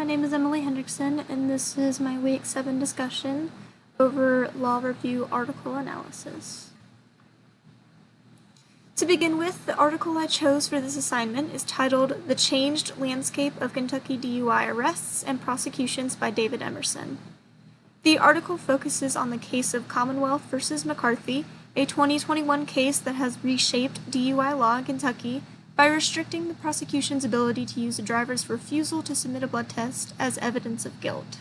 my name is Emily Hendrickson, and this is my Week 7 discussion over Law Review article analysis. To begin with, the article I chose for this assignment is titled The Changed Landscape of Kentucky DUI Arrests and Prosecutions by David Emerson. The article focuses on the case of Commonwealth v. McCarthy, a 2021 case that has reshaped DUI law in Kentucky by restricting the prosecution's ability to use a driver's refusal to submit a blood test as evidence of guilt.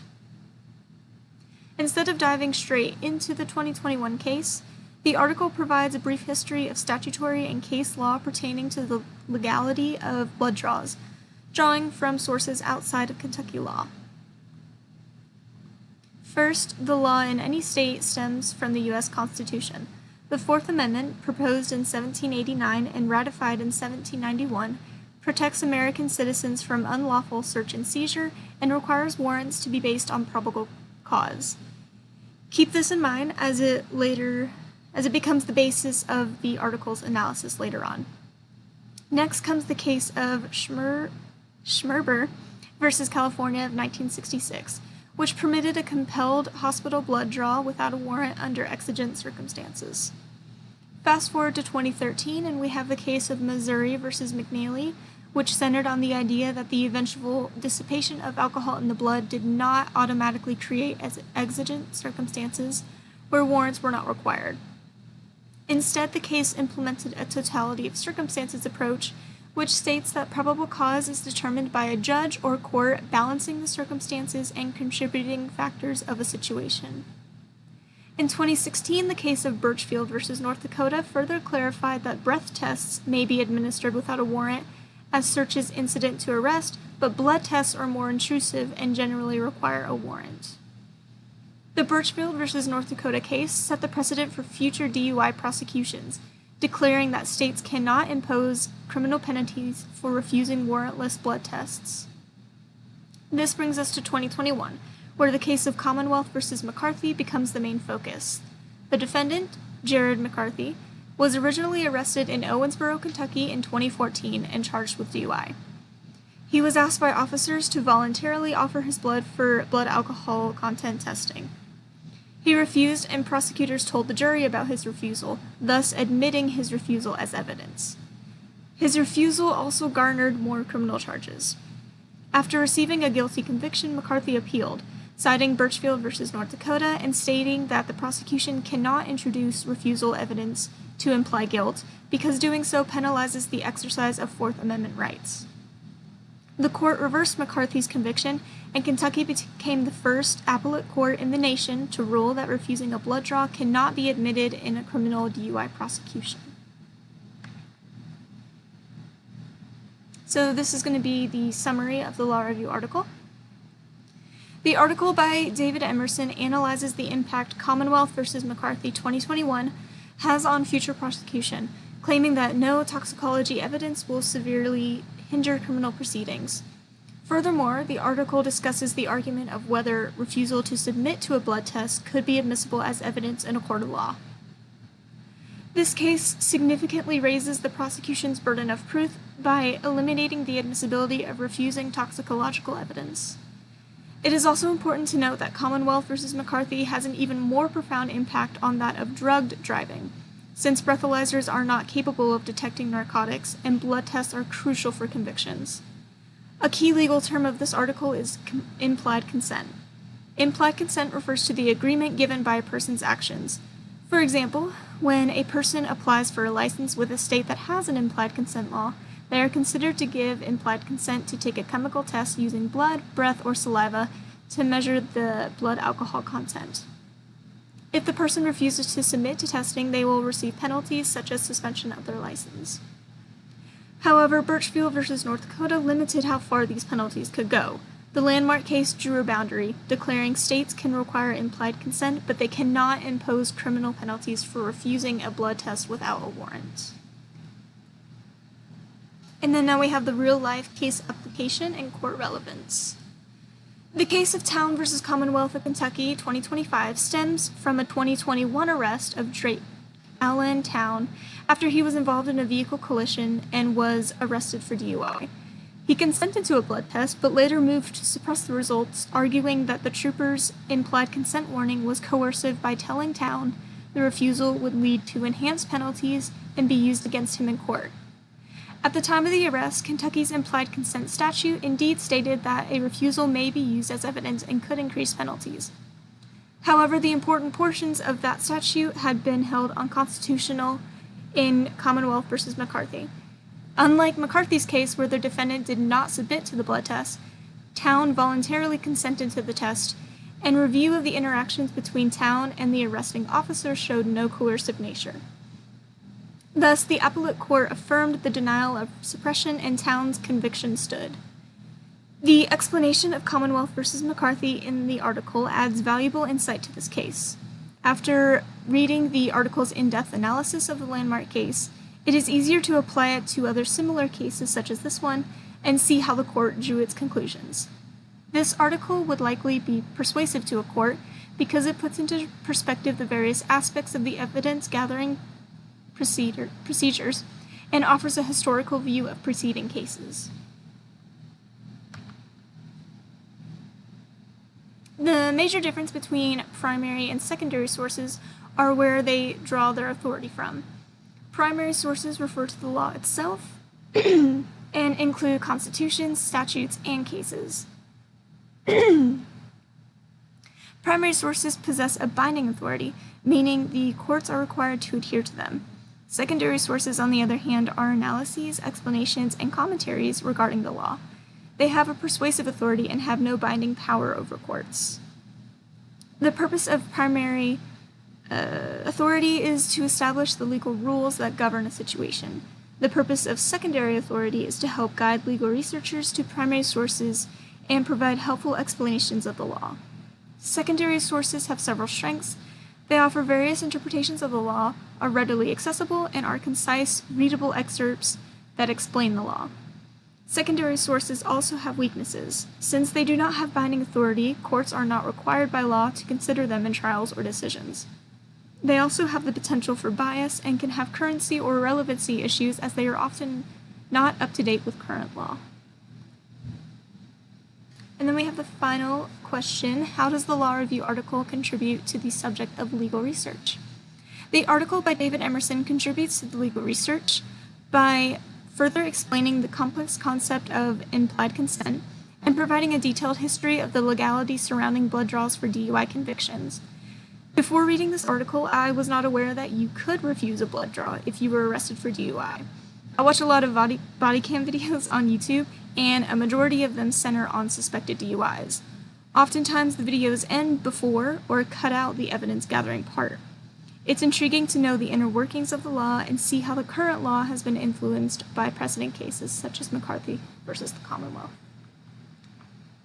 Instead of diving straight into the 2021 case, the article provides a brief history of statutory and case law pertaining to the legality of blood draws, drawing from sources outside of Kentucky law. First, the law in any state stems from the U.S. Constitution. The Fourth Amendment, proposed in 1789 and ratified in 1791, protects American citizens from unlawful search and seizure and requires warrants to be based on probable cause. Keep this in mind as it becomes the basis of the article's analysis later on. Next comes the case of Schmerber v. California of 1966, which permitted a compelled hospital blood draw without a warrant under exigent circumstances. Fast forward to 2013, and we have the case of Missouri v. McNeely, which centered on the idea that the eventual dissipation of alcohol in the blood did not automatically create exigent circumstances where warrants were not required. Instead, the case implemented a totality of circumstances approach, which states that probable cause is determined by a judge or court balancing the circumstances and contributing factors of a situation. In 2016, the case of Birchfield v. North Dakota further clarified that breath tests may be administered without a warrant, as search is incident to arrest, but blood tests are more intrusive and generally require a warrant. The Birchfield v. North Dakota case set the precedent for future DUI prosecutions, declaring that states cannot impose criminal penalties for refusing warrantless blood tests. This brings us to 2021, where the case of Commonwealth v. McCarthy becomes the main focus. The defendant, Jared McCarthy, was originally arrested in Owensboro, Kentucky in 2014 and charged with DUI. He was asked by officers to voluntarily offer his blood for blood alcohol content testing. He refused, and prosecutors told the jury about his refusal, thus admitting his refusal as evidence. His refusal also garnered more criminal charges. After receiving a guilty conviction, McCarthy appealed, citing Birchfield v. North Dakota and stating that the prosecution cannot introduce refusal evidence to imply guilt because doing so penalizes the exercise of Fourth Amendment rights. The court reversed McCarthy's conviction, and Kentucky became the first appellate court in the nation to rule that refusing a blood draw cannot be admitted in a criminal DUI prosecution. So this is going to be the summary of the Law Review article. The article by David Emerson analyzes the impact Commonwealth v. McCarthy 2021 has on future prosecution, claiming that no toxicology evidence will severely hinder criminal proceedings. Furthermore, the article discusses the argument of whether refusal to submit to a blood test could be admissible as evidence in a court of law. This case significantly raises the prosecution's burden of proof by eliminating the admissibility of refusing toxicological evidence. It is also important to note that Commonwealth v. McCarthy has an even more profound impact on that of drugged driving, since breathalyzers are not capable of detecting narcotics and blood tests are crucial for convictions. A key legal term of this article is implied consent. Implied consent refers to the agreement given by a person's actions. For example, when a person applies for a license with a state that has an implied consent law, they are considered to give implied consent to take a chemical test using blood, breath, or saliva to measure the blood alcohol content. If the person refuses to submit to testing, they will receive penalties such as suspension of their license. However, Birchfield v. North Dakota limited how far these penalties could go. The landmark case drew a boundary, declaring states can require implied consent, but they cannot impose criminal penalties for refusing a blood test without a warrant. And then now we have the real-life case application and court relevance. The case of Town v. Commonwealth of Kentucky 2025 stems from a 2021 arrest of Drake Allen Town after he was involved in a vehicle collision and was arrested for DUI. He consented to a blood test, but later moved to suppress the results, arguing that the trooper's implied consent warning was coercive by telling Town the refusal would lead to enhanced penalties and be used against him in court. At the time of the arrest, Kentucky's implied consent statute indeed stated that a refusal may be used as evidence and could increase penalties. However, the important portions of that statute had been held unconstitutional in Commonwealth v. McCarthy. Unlike McCarthy's case, where the defendant did not submit to the blood test, Town voluntarily consented to the test, and review of the interactions between Town and the arresting officer showed no coercive nature. Thus, the appellate court affirmed the denial of suppression and Town's conviction stood. The explanation of Commonwealth v. McCarthy in the article adds valuable insight to this case. After reading the article's in-depth analysis of the landmark case, it is easier to apply it to other similar cases such as this one and see how the court drew its conclusions. This article would likely be persuasive to a court because it puts into perspective the various aspects of the evidence-gathering procedures and offers a historical view of preceding cases. The major difference between primary and secondary sources are where they draw their authority from. Primary sources refer to the law itself and include constitutions, statutes, and cases. Primary sources possess a binding authority, meaning the courts are required to adhere to them. Secondary sources, on the other hand, are analyses, explanations, and commentaries regarding the law. They have a persuasive authority and have no binding power over courts. The purpose of primary authority is to establish the legal rules that govern a situation. The purpose of secondary authority is to help guide legal researchers to primary sources and provide helpful explanations of the law. Secondary sources have several strengths. They offer various interpretations of the law, are readily accessible, and are concise, readable excerpts that explain the law. Secondary sources also have weaknesses. Since they do not have binding authority, courts are not required by law to consider them in trials or decisions. They also have the potential for bias and can have currency or relevancy issues as they are often not up to date with current law. And then we have the final question: how does the Law Review article contribute to the subject of legal research? The article by David Emerson contributes to the legal research by further explaining the complex concept of implied consent and providing a detailed history of the legality surrounding blood draws for DUI convictions. Before reading this article, I was not aware that you could refuse a blood draw if you were arrested for DUI. I watch a lot of body cam videos on YouTube, and a majority of them center on suspected DUIs. Oftentimes, the videos end before or cut out the evidence-gathering part. It's intriguing to know the inner workings of the law and see how the current law has been influenced by precedent cases such as McCarthy versus the Commonwealth.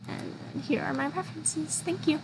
And here are my references. Thank you.